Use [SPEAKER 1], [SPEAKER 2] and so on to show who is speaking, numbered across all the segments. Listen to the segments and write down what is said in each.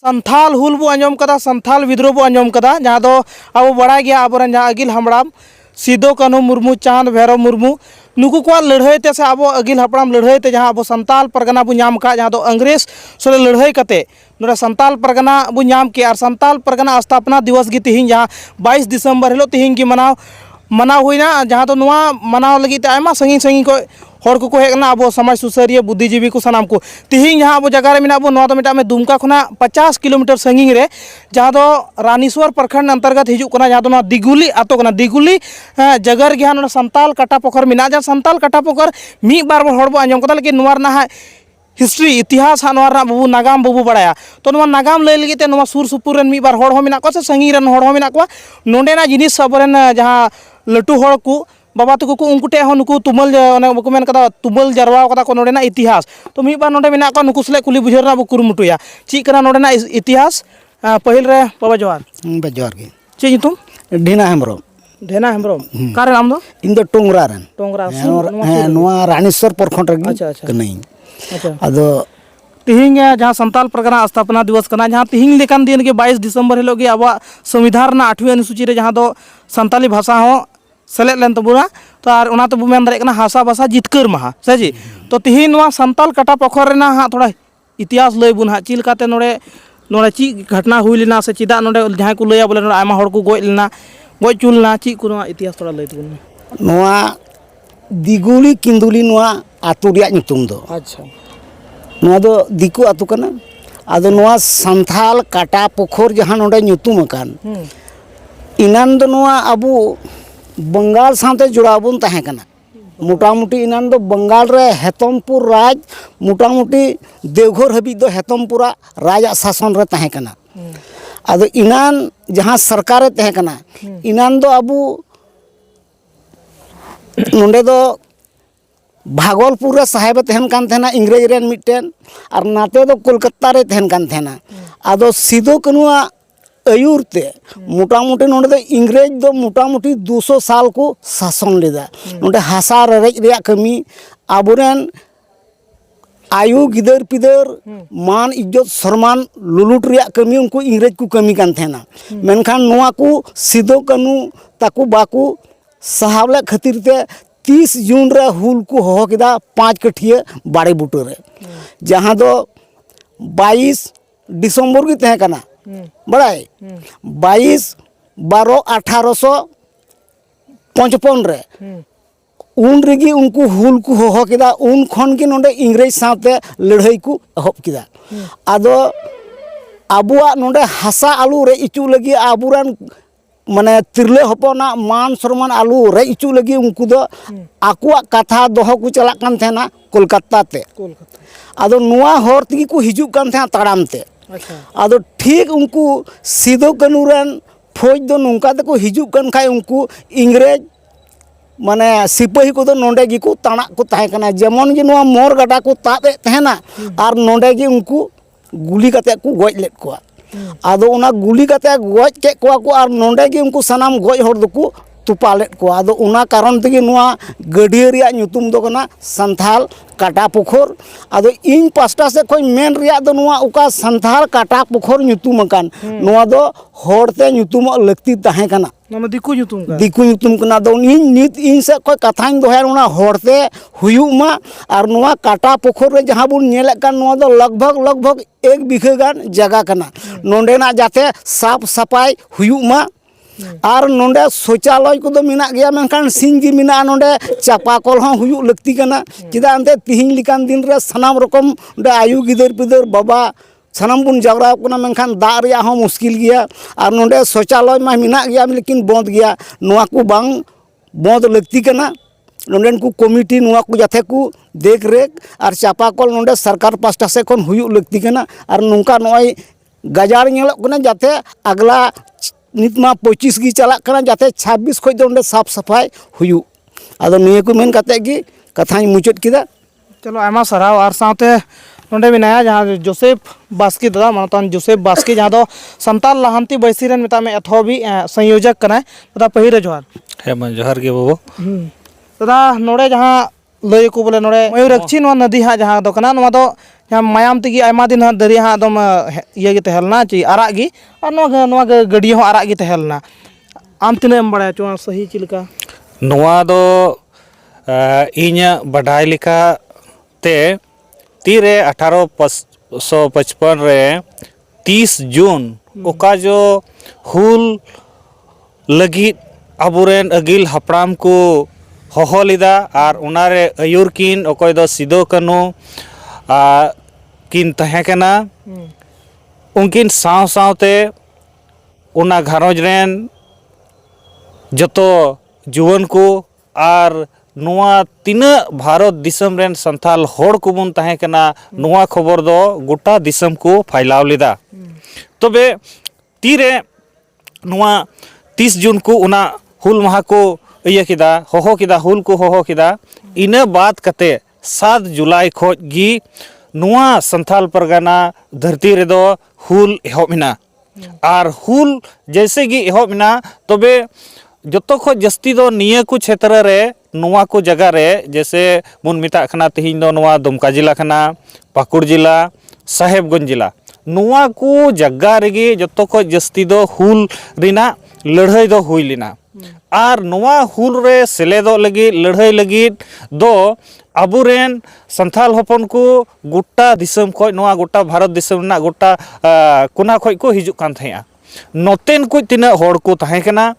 [SPEAKER 1] संथाल हुल बो आंजम कदा संथाल विद्रोह बो आंजम कदा जहाँ दो अब बड़ा गया अब अगिल हमराम सिदो कानू मुर्मू चांद भैरव मुर्मू नुकु को लड़ाई ते से अब अगिल हपड़ाम लड़ाई ते जहाँ अब संताल परगना बो नाम का जहाँ दो अंग्रेज सले लड़ाई कते नोडे संताल परगना बो नाम के और संताल परगना स्थापना दिवस की तिहिं जहाँ 22 दिसंबर हिलो तिहिं की मनाव हुईना जहाँ तो नुआ मनाव लगी ते आयमा संगी संगी को हर को हेकना अब समाज सुसारिया बुद्धिजीवी को सानाम को तिहिं जहाँ अब जगह रे मिना अब नोआ तो मिटा में दुमका खुना 50 किलोमीटर संगी रे जहाँ तो रानीश्वर प्रखंड अंतर्गत हिजुक कना जहाँ तो नोआ दिगुली आतो कना दिगुली जगह गे नोडे संताल काटा पोखर मिना जहाँ संताल काटा पोखर मी बार हड़ बो आंजम कदा लेकिन नोआ रना हिस्ट्री इतिहास बाबू नागाम बाबू बड़ाया तो नोआ नागाम लय लगी ते नोआ सुर सुपुर रेन मी बार हड़ हो मिना को से संगी रेन हड़ हो मिना को नोडेना जिनिस अबरेन जहाँ लटू हड़ को बाबा तक को उनको टे नुकु तुमल बको मेन कदा तुमल जरवा कदा को नोडेना इतिहास तो मी बार नोडे मिना को नुकु सले कुली बुझेरना बो कुरुमुटुया ची कना नोडेना इतिहास पहिल रे बाबा जोहार
[SPEAKER 2] के
[SPEAKER 1] ची तुम
[SPEAKER 2] ढेना हेम्ब्रम
[SPEAKER 1] कारे नाम दो
[SPEAKER 2] इन दो टोंगरा
[SPEAKER 1] टोंगरा
[SPEAKER 2] रानीश्वर प्रखंड रे
[SPEAKER 1] अच्छा अच्छा
[SPEAKER 2] कनई
[SPEAKER 1] अच्छा
[SPEAKER 2] अदो
[SPEAKER 1] तिहिं जहाँ संताल परगना स्थापना दिवस कना जहाँ तिहिं लेकान दिन के 22 दिसंबर हिलो के अब संविधान ना 8वीं अनुसूची रे जहाँ दो संताली भाषा हो सेलेद लेन तबुना तो आर ओना तबु मेन दारे कना हासा भाषा जितकर महा से जी तो तिहिं नोआ संताल काटा पोखर रेना हाँ थोड़ा इतिहास लय बुन हाँ चिल काते नोडे नोडे ची घटना हुई लेना से चिदा नोडे जहाँ को लया बोले नोडे आयमा हड़ को गोय लेना गोय चुलना ची को नोआ इतिहास थोड़ा लय तबुन
[SPEAKER 2] नोआ दिगुली किंदुली नोआ आतु रिया ᱧᱩᱛᱩᱢ दो
[SPEAKER 1] अच्छा
[SPEAKER 2] नोआ दो दिकु आतु कना आदो नोआ संथाल काटा पोखर जहाँ नोडे ᱧᱩᱛᱩᱢ अकान इनान दो नोआ अबु बंगाल साथे जुड़ाबुन तहे कना मोटामुटी इनान दो बंगाल रे हेतमपुर राज मोटामुटी देवघर हबी दो हेतमपुरा राज शासन रे तहे कना आदो इनान जहाँ सरकार तहे कना इनान दो अबु नोंडे दो भागलपुर रे साहेब तहन कान थेना इंग्रेज रेन मिटन और नाते दो कोलकाता रे तहन कान थेना आदो सिदो कनुआ अयुरते मोटामुटी नोंडे दो इंग्रेज दो मोटामुटी 200 साल को शासन लेदा नोंडे हासा रेज रिया कमी आबुरेन आयु गिदर पिदर मान इज्जत सम्मान लुलुट रिया कमी उनको इंग्रेज को कमी कान थेना मेनखान नोआ को सिदो कनु ताकू बाकू साहबले खातिर ते 30 जून रे हुल को हो किदा 5 कठिया बाड़े बुटो रे जहाँ दो 22 दिसंबर की तहे कना बड़ाई 22/12/1855 रे उन रेगी उनको हुल को हो किदा उन खन के नोंडे इंग्रेज साथे लड़ाई को एहब किदा आदो आबुआ नोंडे हासा आलू रे इचू लगी आबुरान माने तिरले हपना मान सम्मान आलू रे इचू लगी उनको दो आकुआ कथा दोह को चला कान थेना कोलकाता ते आदो नुआ हर तगी को हिजू कान थे ताड़ाम ते आदो ठीक उनको सिदो कानू रेन फौज दो नौका ते को हिजू कान खाय उनको इंग्रेज माने सिपाही को दो नोंडे गी को ताना को ताहे कना जेमन जी नुआ मोर गडा को ताबे तहेना आर नोंडे गी उनको गुली कते को गोज लेट को आदो उना गुली कते गोज के को आर नोंडे गी उनको सनाम गोज हर दको तुपालेट को आदो उना कारण तगी नुआ गडिया रिया ᱧᱩᱛᱩᱢ दो कना संथाल काटा पोखर आदो इन पास्टा से कोई मेन रिया दो नुआ उका संथाल काटा पोखर ᱧᱩᱛᱩᱢ अकान नुआ दो होड़ते ᱧᱩᱛᱩᱢ लगती तहे कना
[SPEAKER 1] नोमा दिकु
[SPEAKER 2] ᱧᱩᱛᱩᱢ कना दो नित इन से कोई कथाñ दोहर उना होड़ते हुयुमा और नुआ काटा पोखर रे जहां बुन नेले कान नुआ दो लगभग 1 बीघा गान जगह कना नोंडेना जाते साफ सफाई हुयुमा और नोंडे शौचालय को दो मिना गया मेनखान सिंगी मिना नोंडे चापाकल हों हुयुग लगती कना चिदा अंते तिहिं लिकान दिन रे सनाम रकम नोंडे आयु गिदर पिदर बाबा सनाम बुन जागरा कना मेनखान दा रिया हों मुश्किल गया और नोंडे शौचालय मा मिना गया लेकिन बंद गया नुआ को बांग बंद लगती कना नोंडेन को कमिटी नुआ को जाथे को देख रेख और चापाकल नोंडे सरकार पास्टा से खन हुयुग लगती कना और नोंका नोय गजार नेलक कना जाथे अगला नितमा 25 की चला कना जाते 26 खोज दो साफ सफाई हुयु आदो निये को मेन काते की कथाई मुचत किदा
[SPEAKER 1] चलो आमा सराव और साथे नोंडे मिनाया जहाँ जोसेफ बास्की दादा मानतान जोसेफ बास्की जहाँ दो संताल लाहांती बैसी रेन मिता में एथोबी संयोजक कना दादा पहिरे जोहार
[SPEAKER 3] हे मन जोहार के बाबू
[SPEAKER 1] दादा नोडे जहाँ लय को बोले नोडे मयूरक्षी नोआ नदी हा जहाँ दो कना नोआ दो जहाँ मायाम तेगी आयमा दिन हाँ दरिया हाँ एकदम ये गे तहलना ची आराग गी और नवा गड़िया हो आराग गी तहलना आम तीन एम बड़ा चो सही चिलका
[SPEAKER 3] नोआ दो इन्या बढ़ाई लिखा ते तीरे 1855 रे 30 जून ओका जो हुल लगी अबुरेन अगिल हपराम को होहो लिदा और उनारे अयुर किन ओकोय दो सिदो कानू किन तहे कना उनकिन साव सावते उना घारोज रेन जतो जुवन को और नुआ तीना भारत दिसम रेन संथाल होड़ को बुन तहे कना नुआ खबर दो गोटा दिसम को फैलाव लेदा तबे तीरे नुआ 30 जून को उना हुल माहा को इया किदा होहो किदा हुल को होहो किदा इना बात कते 7 जुलाई खोज गी नुआ संथाल परगना धरती रे दो हुल एहोबिना और हुल जैसे गी एहोबिना तबे जतो खो जस्ती दो निया को क्षेत्र रे नुआ को जगह रे जैसे मुन मिता खना तिहिन दो नुआ दुमका जिला खना पाकुड़ जिला साहेबगंज जिला नुआ को जगह रेगे जतो खो जस्ती दो हुल रिना लड़ाई दो हुई लेना और नुआ हुल रे सेलेदो लगी लड़ाई लगी दो अबुरेन संथाल हपन को गोटा दिसम खो नुआ गोटा भारत दिसम ना गोटा कोना खो को हिजुक कान थेया नोतेन को तिना होड़ को तहे कना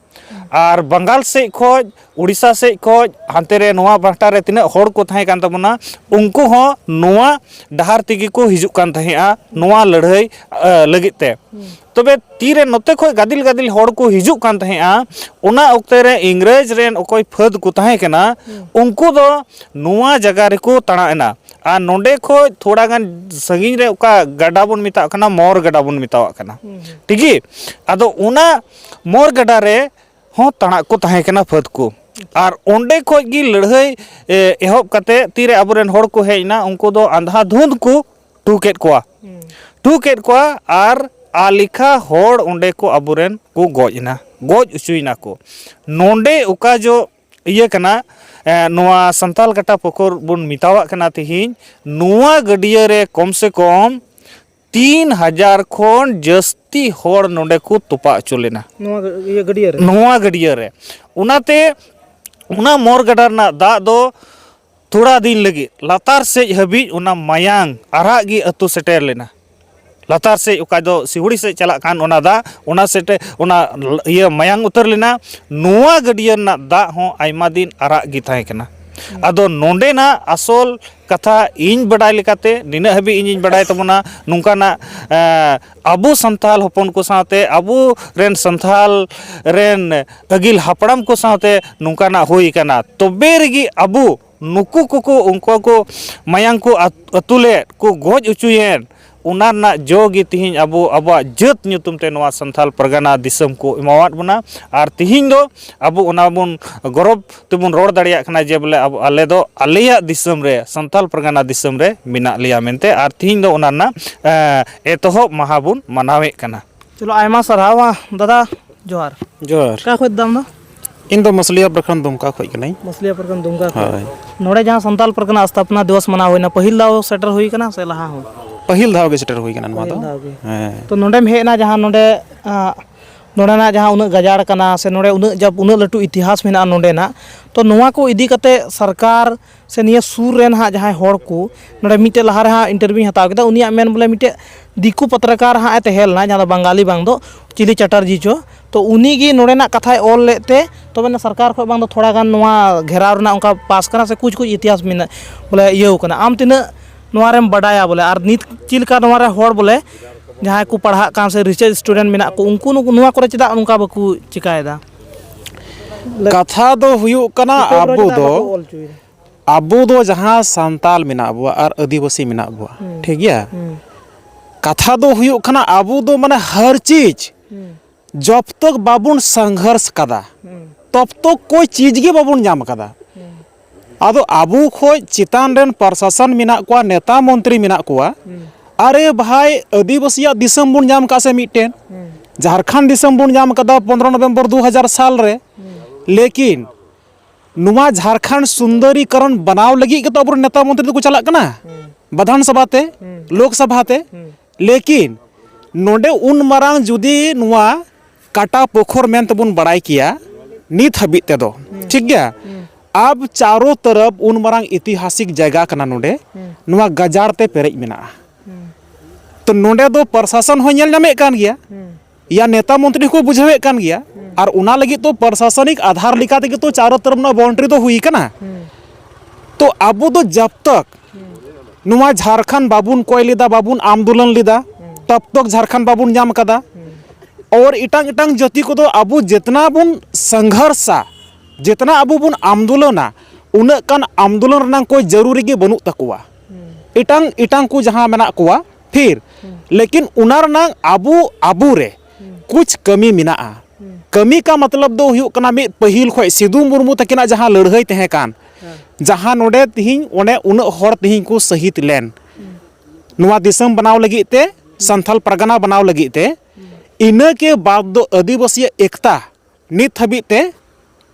[SPEAKER 3] और बंगाल से खोज उड़ीसा से खोज हांते रे नोआ बाहटा रे तिना होड़ को तहे कान तबना उनको हो नोआ डहार तिगी को हिजुक कान तहेया नोआ लड़ाई लगित ते तबे तीरे नोते खोज गादिल गादिल होड़ को हिजुक कान तहेया उना ओक्ते रे इंग्रेज रेन ओकोय फद को तहे कना उनको दो नोआ जगह रे को तणाएना आ नोंडे खो थोड़ा गान संगिन रे ओका गड्डा बन मिता कना मोर गड्डा बन मिता कना ठीकी आदो उना मोर गड्डा रे हो तणा को तहे कना फद को और ओंडे खोज गी लड़ाई एहब कते तीरे अबुरेन होड़ को हेजना उनको दो अंधा धुंध को टूकेट कोआ और आलिखा होड़ ओंडे को अबुरेन को गोजना गोज उचुइना को नोंडे ओका जो इया कना नोआ संताल कटा पोखर बुन मितावा कना तिहिन नोआ गडिया रे कम से कम 3000 खोन जस्ती होड़ नोंडे को तुपा चुलेना नोआ गडिया रे उनाते उना मोर गडा ना दा दो थोड़ा दिन लगी लातार से हबी उना मायांग आरा गी अतु सेटेर लेना लातार से ओका दो सिहुड़ी से चला कान ओना दा ओना सेटे ओना ये मायांग उतर लेना नोआ गडिया ना दा हो आयमा दिन आरा गी थाहे कना आदो नोंडे ना असोल कथा इन बड़ाई लेकाते निना हबी इन बड़ाई तबना नुंका ना अबु संथाल हपन को साथे अबु रेन संथाल रेन अगिल हपड़ाम को साथे नुंका ना होई कना तबे रेगी अबु नुकु को उनको को मायांग को अतुले को गोज उचुयेन उना ना जोगी तिहिन अबो अबा जत ᱧᱩᱛᱩᱢ ते नोआ संथाल परगना दिसम को इमावात बना और तिहिन दो अबो उना बुन गौरव तेबुन रोड दाड़िया खना जे बोले अब आले दो आलेया दिसम रे संथाल परगना दिसम रे मिना लिया मेनते और तिहिन दो उना ना एतोहब महाबुन मनावे कना
[SPEAKER 1] चलो आयमा सरावा दादा जोहार
[SPEAKER 4] जोहार
[SPEAKER 1] का खोज दाम दो
[SPEAKER 4] इन दो मसलिया प्रखंड दुमका खोज कनाई
[SPEAKER 1] मसलिया प्रखंड दुमका
[SPEAKER 4] हाय
[SPEAKER 1] नोड़े जहां संथाल परगना स्थापना दिवस मना होइना पहिल दाव सेटर हुई कना से लहा हो
[SPEAKER 4] पहिल धाव के सेटर हुई कना नोआ दो
[SPEAKER 1] तो नोडे में हेना जहां नोडे नोडे ना जहां उन गजाड़ कना से नोडे उन जब उन लटू इतिहास में नोडे ना तो नोआ को इदी कते सरकार से निया सूर रेन हा जहां होड़ को नोडे मिटे लहा रे हा इंटरव्यू हताव केदा उनिया मेन बोले मिटे दिकू पत्रकार हा तेहल ना जहां बंगाली बांग दो चिली चटर्जी चो तो उनी गी नोडे ना कथा ऑल लेते तो ना सरकार को बांग दो थोड़ा गान नोआ घेराव ना उनका पास कना से कुछ इतिहास में बोले ये कना आम तिना नोआरेम बडाया बोले और नित चिलका नोआरे होड़ बोले जहां को पढ़ा कान से रिसर्च स्टूडेंट में को उनको नोआ करे चदा उनका बकु चिकायदा
[SPEAKER 4] कथा दो हुयु कना अबो दो जहां संताल मिना अबुआ और आदिवासी मिना अबुआ ठीक गया कथा दो हुयु कना अबो दो माने हर चीज जब तक बाबुन संघर्ष कदा तब तक कोई चीज के बाबुन जाम कदा आदो आबू खोज चितान रेन प्रशासन मिना को नेता मंत्री मिना को अरे भाई आदिवासिया दिसम बुन जाम का से मिटेन झारखंड दिसम बुन जाम कदा 15 नवंबर 2000 साल रे लेकिन नुआ झारखंड सुंदरीकरण बनाव लगी के तो अब नेता मंत्री को चला कना विधानसभा ते लोकसभा ते लेकिन नोडे उन मरांग जुदी नुआ काटा पोखर मेन तबुन बड़ाई किया नित हबी ते दो ठीक गया अब चारों तरफ उन मरांग ऐतिहासिक जगह कना नोडे नुआ गजार ते पेरेज मेना तो नोडे दो प्रशासन हो नेल नामे कान गया या नेता मंत्री को बुझावे कान गया और उना लगी तो प्रशासनिक आधार लिखा ते तो चारों तरफ ना बाउंड्री तो हुई कना तो अब तो जब तक नुआ झारखंड बाबुन कोई लिदा बाबुन आंदोलन लिदा तब तक झारखंड बाबुन जाम कदा और इटांग इटांग जाति को तो अब जितना बुन संघर्षा जितना अब बुन आंदोलना उन कान आंदोलन रना कोई जरूरी के बनु तकुआ इटांग इटांग को जहां मेना कुआ फिर लेकिन उनार ना अबू रे कुछ कमी मिना कमी का मतलब दो हुई कना में पहिल खोय सिद्धू मुर्मू तकिना जहां लड़ाई तहे कान जहां नोडे तिहिं ओने उन हर तिहिं को शहीद लेन नुआ दिसम बनाव लगी ते संथाल परगना बनाव लगी ते इना के बाद दो आदिवासी एकता नित हबी ते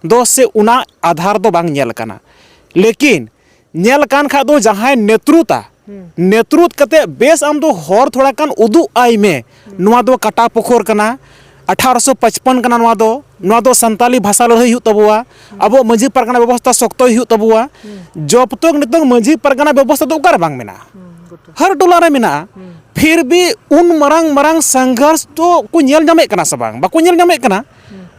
[SPEAKER 4] दो से उना आधार दो बांग नेल कना लेकिन नेल कान खा दो जहां नेतृत्व कते बेस आम दो हर थोड़ा कान उदु आई में नुआ दो काटा पोखर कना 1855 कना नुआ दो संताली भाषा लड़ाई हुई तबुआ अब माझी परगना व्यवस्था शक्त हुई तबुआ जब तक नितंग माझी परगना व्यवस्था तो उकार बांग मेना हर टोला रे मेना फिर भी उन मरांग मरांग संघर्ष तो को नेल नामे कना से बांग बाको नेल नामे कना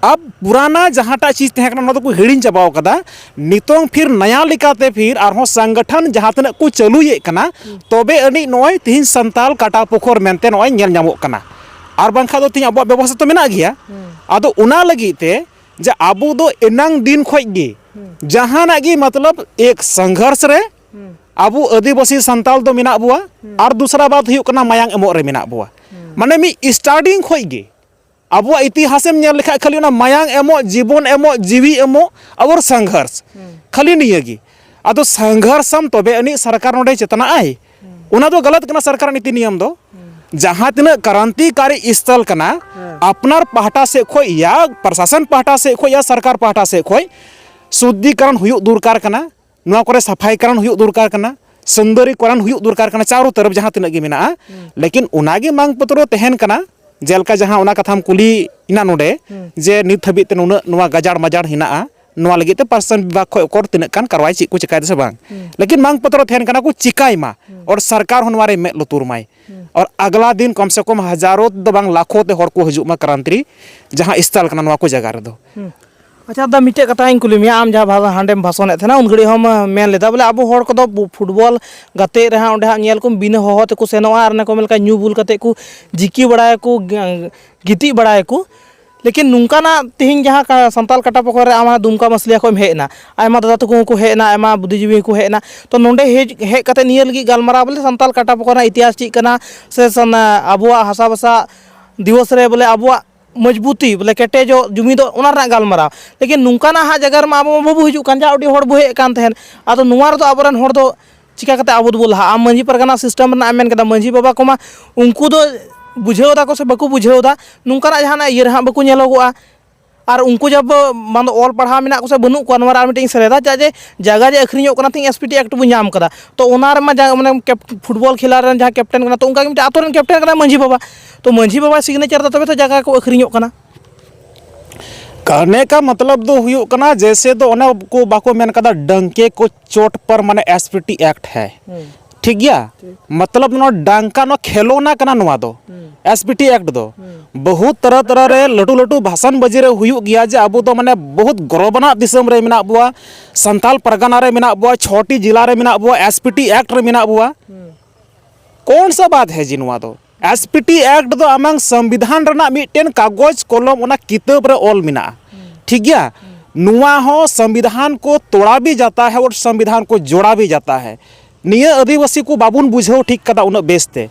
[SPEAKER 4] अब पुराना जहांटा चीज तहे कना तो को हिड़िन चबाव कदा नितों फिर नया लिकाते फिर आरहों संगठन जहां तने को चालुये कना तबे अनी नय तिहिन संताल काटा पोखर मेनते नय नेल नामो कना और बांखा दो तिहिन अब व्यवस्था तो मेना गया आदो उना लगी ते जे आबू दो एनांग दिन खोज गे जहां गी मतलब एक संघर्ष रे आबू आदिवासी संताल दो मेना बुआ और दूसरा बात हुई कना मायांग एमो रे मेना बुआ माने मी स्टार्टिंग खोज गे अब इतिहासम नेल लेखा खाली ना मायांग एमो जीवन एमो जीवी एमो और संघर्ष खाली नियगी आदो संघर्षम तबे अनी सरकार नोडे चेतना आई उना दो गलत कना सरकार नीति नियम दो जहां तिना क्रांतिकारी स्थल कना अपनार पाहटा से खोय या प्रशासन पाहटा से खोय या सरकार पाहटा से खोय शुद्धिकरण हुयुग दुरकार कना नुआ करे सफाईकरण हुयुग दुरकार कना सुंदरीकरण हुयुग दुरकार कना चारों तरफ जहां तिना गे मेना लेकिन उनागे मांग पत्र तहन कना जेलका जहां उना कथाम कुली इना नोडे जे नित हबी ते नुआ गजाड़ मजाड़ हिना नुआ लगी ते पर्सन विभाग खो कोर तिना कान करवाई ची को चिकाय से बांग लेकिन मांग पत्र थेन कना को चिकाई मा और सरकार होनवारे में लुतुर माई और अगला दिन कम से कम हजारों दो बांग लाखों ते हर को हजु मा क्रांति जहां स्थल कना नुआ को जगह रे दो
[SPEAKER 1] अच्छा दा मिटे कथा इन कुली मिया आम जहां भाषा हांडेम भाषण एथना उन घड़ी हम मेन लेदा बोले अब हर को दो फुटबॉल गाते रहा ओंडे नेल को बिना होहो ते को सेनोआ आर ने को मेलका न्यू बुल कते को जिकी बड़ाय को गिती बड़ाय को लेकिन नुंका ना तिहिं जहां का संताल काटा पोखर आमा दुमका मसलिया को हेना आयमा दादा तको को हेना आयमा बुद्धिजीवी को हेना तो नोंडे हे कते नियल गी गालमारा बोले संताल काटा पोखर इतिहास ची कना से सन अबुआ हासा बसा दिवस रे बोले अबुआ मजबूती बोले केटे जो जुमी दो उना रा गालमारा लेकिन नुंका ना हा जगह मा अब बाबू हिजु कान जा ओडी होड़ बुहे कान तहन आदो नुआर दो अबरन होड़ दो चिका कते आबो दो बोला आम मंजी परगना सिस्टम ना मेन कदा मंजी बाबा कोमा उनको दो बुझेव दा को से बको बुझेव दा नुंका ना जहां ये रहा बको नेलोगोआ और उनको जब मान ऑल पढ़ा मेना को से बनु को नवार मिटिंग सरेदा जाजे जगह जे अखरियो कना थिंग एसपीटी एक्ट बु नाम कदा तो ओनार मा माने फुटबॉल खेला रन जहां कैप्टन कना तो उनका के आतो रन कैप्टन कना मंजी बाबा तो मंजी बाबा सिग्नेचर दा तबे तो जगह को अखरियो कना
[SPEAKER 4] कहने का मतलब दो हुई कना जैसे तो ओने को बाको मेन कदा डंके को चोट पर माने एसपीटी एक्ट है ठीक गया मतलब नो डांका नो खेलोना कना नुआ दो एसपीटी एक्ट दो बहुत तरह तरह रे लटू लटू भाषण बजे रे हुई गया जे अब तो माने बहुत गौरवना दिसम रे मेना बुआ संताल परगना रे मेना बुआ 6टी जिला रे मेना बुआ एसपीटी एक्ट रे मेना बुआ कौन सा बात है जी नुआ दो एसपीटी एक्ट दो आमांग संविधान रना मिटेन कागज कलम ओना किताब रे ऑल मिना ठीक गया नुआ हो संविधान को तोड़ा भी जाता है और संविधान को जोड़ा भी जाता है निया आदिवासी को बाबुन बुझो ठीक कदा उन बेसते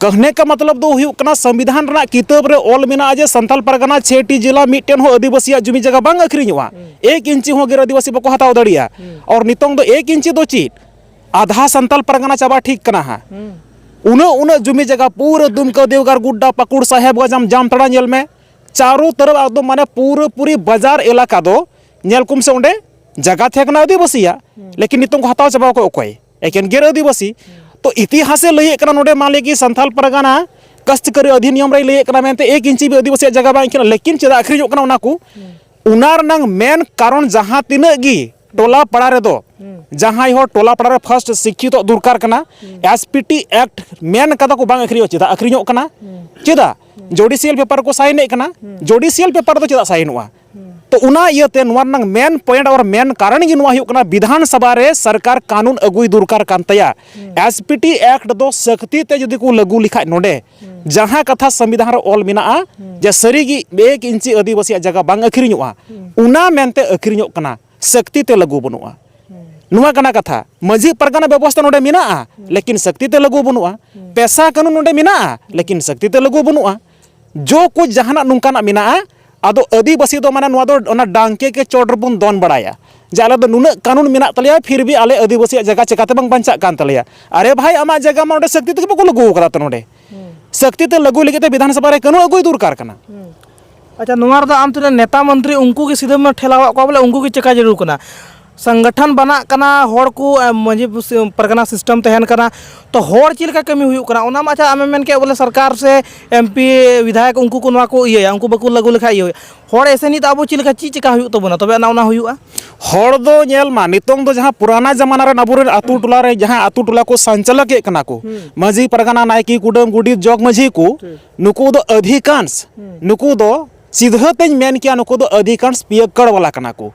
[SPEAKER 4] कहने का मतलब दो हुई कना संविधान रना किताब रे ऑल मिना जे संताल परगना 6टी जिला मिटेन हो आदिवासी जुमी जगह बांग अखरियोआ 1 इंची हो गिर आदिवासी बको हताव दड़िया और नितोंग दो 1 इंची दो चीट आधा संताल परगना चाबा ठीक कना हा उन जुमी जगह पूरे दुमका देवगार गुड्डा पकुड़ साहेब गजाम जामतड़ा नेल में चारों तरफ एकदम माने पूरी बाजार इलाका दो नेल कुम से उंडे जगह थे आदिवासी लेकिन नितों को हताव चाबा को एकेन गेर आदिवासी तो इतिहासे लई नोडे मान ली कि संथाल परगना कष्टकरी अधिनियम रे लई मेनते 1 इंची भी आदिवासी जगह बांग लेकिन चेदा आखिरी मेन कारण जहाँ तीना गी टोला पड़ा रे दो जहाँ हो टोला पड़ा रे फर्स्ट शिक्षित तो दरकार कना एसपीटी एक्ट मेन कदा को बांग आखिरी चेदा आखिरी कना चेदा जुडिशियल पेपर को साइन कना जुडिशियल पेपर तो चेदा साइनवा तो उना इयते मेन पॉइंट और मेन कारण गी विधानसभा रे सरकार कानून अगुई दरकार कान तया एसपीटी एक्ट दो सख्ती ते जदि को लागू लिखा नोडे जहाँ कथा संविधान रे ऑल मिना जे सरीगी 1 इंची आदिवासी जगह बांग आखिरीñoa उना मेनते आखिरीñoa सख्ती ते लागू बनुआ नुआ कना कथा मजी परगना व्यवस्था नोडे मिना लेकिन सख्ती ते लागू बनुआ पैसा कानून नोडे मिना लेकिन सख्ती ते लागू बनुआ जो कुछ जहाना नुंकाना मिना आदो आदिवासी दो माने नुआ दो ओना डांके के चोट रबुन दोन बड़ाया जे आले दो नुना कानून मिना तलिया फिर भी आले आदिवासी जगह चकाते बांग बंचा कान तलिया अरे भाई आमा जगह मा नोडे सख्ती ते बको लागू करा त नोडे सख्ती ते लागू लेके विधानसभा रे कानून अगुई दरकार कना
[SPEAKER 1] अच्छा नुआ रे आम तिना नेता मंत्री उनको के सीधे में ठेलावा को बोले उनको के चका जरूर कना संगठन बना कना होड़ को मजी परगना सिस्टम तहन कना तो होड़ चिलका कमी हुई कना ओना मा अच्छा आमे मेन के बोले सरकार से एमपी विधायक उनको को नवा को इया उनको बको लागू लेखा इया होड़ ऐसे नहीं तो अब चिलका ची चिका हुई तबना तबे ना हुआ
[SPEAKER 4] होड़ दो नेल मा नितोंग दो जहां पुराना जमाना रे नबुर आतु टोला रे जहां आतु टोला को संचालक के कना को मजी परगना नायकी कुडम गुडी जोग मजी को नुको दो अधिकांश नुको दो सीधे मेन किया नुको दो अधिकांश पियक्कड़ वाला कना को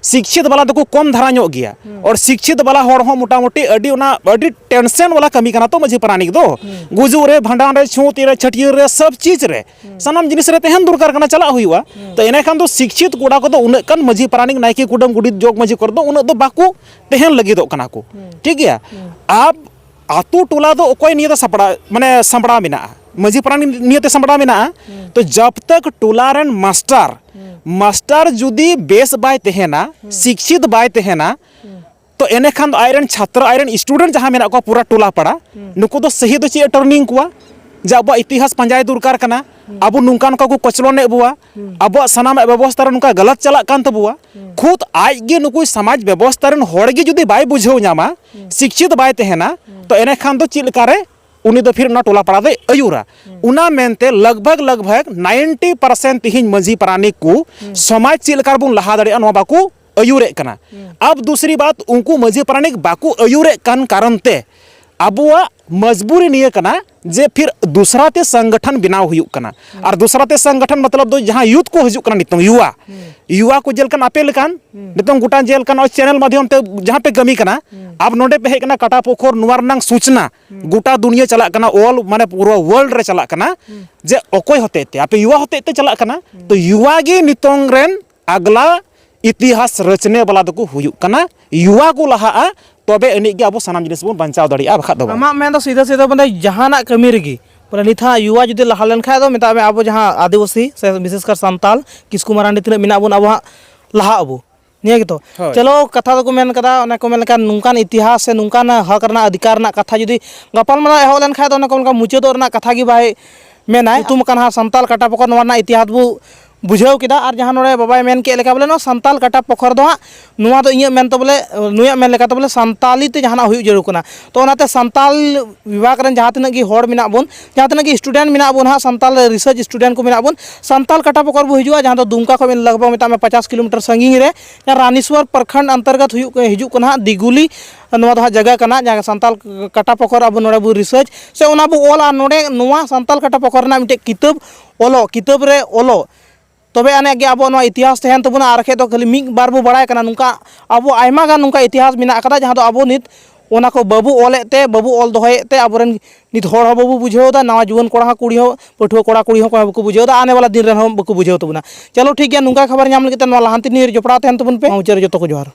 [SPEAKER 4] शिक्षित वाला तो कम धारा ᱧᱚᱜ गया और शिक्षित वाला होड़ हो मोटा मोटी अडी टेंशन वाला कमी कना तो मजी प्राणिक दो गुजु रे भांडान रे छूत रे छटियर रे सब चीज रे सनम जिनिस रे तहन दरकार कना चला हुआ तो एने खान दो शिक्षित कोड़ा को दो उन कन मजी प्राणिक नायकी कुडम गुडी जोग मजी कर दो उन दो बाकू तहन लगी दो कना को ठीक गया अब आतु टोला दो कोई नियत सपड़ा माने संपड़ा मिना मजी प्राणिक नियत संपड़ा मिना तो जब तक टोला रन मास्टर जुदी बेस बाय तहना शिक्षित बाय तहना तो एने खान आयरन छात्र आयरन स्टूडेंट जहां मेना को पूरा टोला पड़ा नुको दो सही दो ची टर्निंग कुआ जे अब इतिहास पंजाय दरकार कना अब नुका नुका को कचलोने बुआ अब सनाम व्यवस्था रे नुका गलत चला कान तबुआ खुद आज गे नुको समाज व्यवस्था रन होड़ गे जुदी बाय बुझाव नामा शिक्षित बाय तहना तो एने खान दो चिलका रे उनी दो फिर ना टोला पड़ा दे अयुरा उना मेनते लगभग 90% तिहिन मजी प्राणी को समाज चिलकार बुन लहा दड़े अनवा बाकू अयुरे कना अब दूसरी बात उनको मजी प्राणी बाकू अयुरे कान कारण ते अबुआ मजबूरी निये कना जे फिर दूसरा ते संगठन बनाव हुई कना और दूसरा ते संगठन मतलब दो जहां यूथ को हजु कना नितों युवा को जेल कन आपे लेकान नितों गुटा जेल कन और चैनल माध्यम ते जहां पे कमी कना अब नोडे पे हे कना काटा पोखर नुवार नंग सूचना गुटा दुनिया चला कना ऑल माने पूरा वर्ल्ड रे चला कना जे ओकोय होते ते आपे युवा होते ते चला कना तो युवा गे नितों रेन अगला इतिहास रचने वाला दो को हुई कना युवा को लहा तबे एनी गे अब सानाम जिनिस बन बंचाव दड़िया बखा दो
[SPEAKER 1] आमा मेन दो सीधा सीधा बंदे जहाना कमी रगी बोले निथा युवा जुदे लहा लेन खाय दो मेता में अब जहां आदिवासी से विशेषकर संताल किसकु मारांडी तिना मिना बन अब लहा अब निया तो चलो कथा दो को मेन कदा ओना को मेन का नुकान इतिहास से नुकान हक रना अधिकार ना कथा जुदी गपाल मारा एहो लेन खाय दो ओना को मुचे दो रना कथा गी बाय मेनाय तुम कन संताल काटा पकर नवा इतिहास बु बुझाव किदा और जहां नोडे बाबाय मेन के लेका बोले नो संताल काटा पोखर दो नुआ दो इया मेन तो बोले नुया मेन लेका तो बोले संताली ते जहाना हुई जरूर कना तो ओनाते संताल विभाग रन जहां तिना की होड़ मिना बोन जहां तिना की स्टूडेंट मिना बोन हा संताल रिसर्च स्टूडेंट को मिना बोन संताल काटा पोखर बु हिजुआ जहां दो दुमका को लगभग मेता में 50 किलोमीटर संगीन रे रानीश्वर प्रखंड अंतर्गत हिजु कना दिगुली नवा दो जगह कना जहां संताल काटा पोखर अब नोडे बु रिसर्च से ओना बु ओला नोडे नुआ संताल काटा पोखर ना मिटे किताब रे ओलो तबे आने गे अब इतिहास तहन तबना आरखे तो खाली मिक बार बो बड़ाय कना नुका अब आयमा गान नुका इतिहास मिना कदा जहां दो अब नित ओना को बाबू ओलेते बाबू ओल दोहयते अबरन नित होड़ हो बाबू बुझेवदा नवा जुवन कोड़ा कुड़ी हो पठुआ कोड़ा कुड़ी हो को बुझेवदा आने वाला दिन रन हो बको बुझेव तबना चलो ठीक गया नुका खबर नाम लगे नवा लहांती निर जोपड़ा तहन तबन पे पहुंचे जो तो को जोहार।